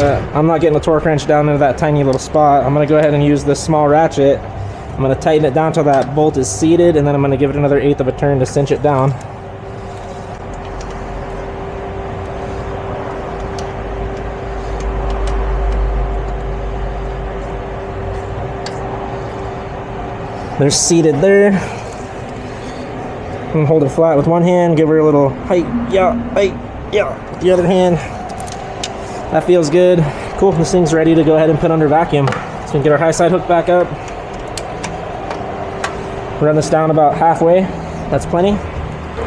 I'm not getting the torque wrench down into that tiny little spot. I'm going to go ahead and use this small ratchet. I'm going to tighten it down till that bolt is seated, and then I'm going to give it another 1/8 of a turn to cinch it down. They're seated there. I'm gonna hold it flat with one hand, give her a little height, yeah, the other hand. That feels good. Cool, this thing's ready to go ahead and put under vacuum. So we can get our high side hook back up. Run this down about halfway. That's plenty.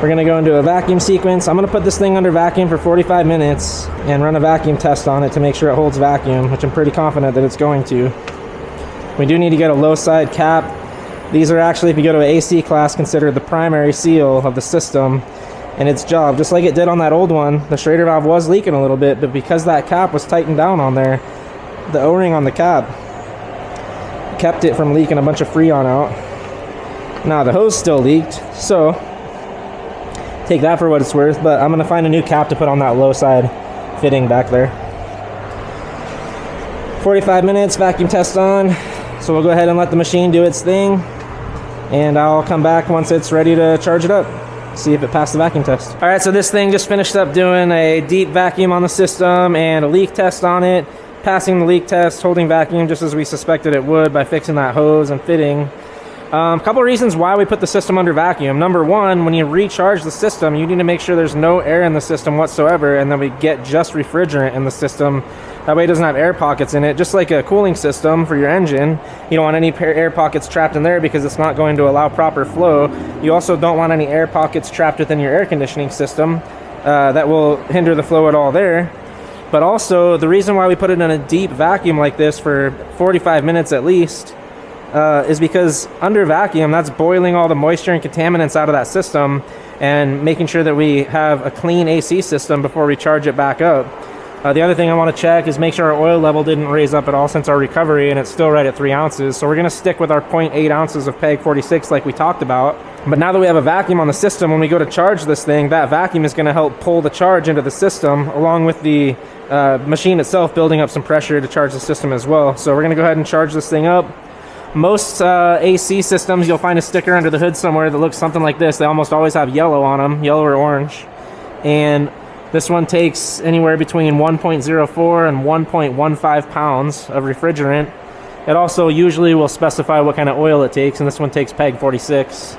We're gonna go into a vacuum sequence. I'm gonna put this thing under vacuum for 45 minutes and run a vacuum test on it to make sure it holds vacuum, which I'm pretty confident that it's going to. We do need to get a low side cap. These are actually, if you go to an AC class, considered the primary seal of the system and its job. Just like it did on that old one, the Schrader valve was leaking a little bit, but because that cap was tightened down on there, the O-ring on the cap kept it from leaking a bunch of Freon out. Now the hose still leaked, so take that for what it's worth, but I'm gonna find a new cap to put on that low side fitting back there. 45 minutes, vacuum test on. So we'll go ahead and let the machine do its thing, and I'll come back once it's ready to charge it up, see if it passed the vacuum test. All right, so this thing just finished up doing a deep vacuum on the system and a leak test on it, passing the leak test, holding vacuum just as we suspected it would by fixing that hose and fitting. A couple of reasons why we put the system under vacuum. Number one, when you recharge the system, you need to make sure there's no air in the system whatsoever, and then we get just refrigerant in the system. That way it doesn't have air pockets in it. Just like a cooling system for your engine, you don't want any air pockets trapped in there because it's not going to allow proper flow. You also don't want any air pockets trapped within your air conditioning system. That will hinder the flow at all there. But also, the reason why we put it in a deep vacuum like this for 45 minutes at least is because under vacuum, that's boiling all the moisture and contaminants out of that system and making sure that we have a clean AC system before we charge it back up. The other thing I want to check is make sure our oil level didn't raise up at all since our recovery, and it's still right at 3 ounces. So we're going to stick with our 0.8 ounces of PEG 46 like we talked about. But now that we have a vacuum on the system, when we go to charge this thing, that vacuum is going to help pull the charge into the system along with the machine itself building up some pressure to charge the system as well. So we're going to go ahead and charge this thing up. Most AC systems, you'll find a sticker under the hood somewhere that looks something like this. They almost always have yellow on them, yellow or orange. And this one takes anywhere between 1.04 and 1.15 pounds of refrigerant. It also usually will specify what kind of oil it takes, and this one takes PEG 46.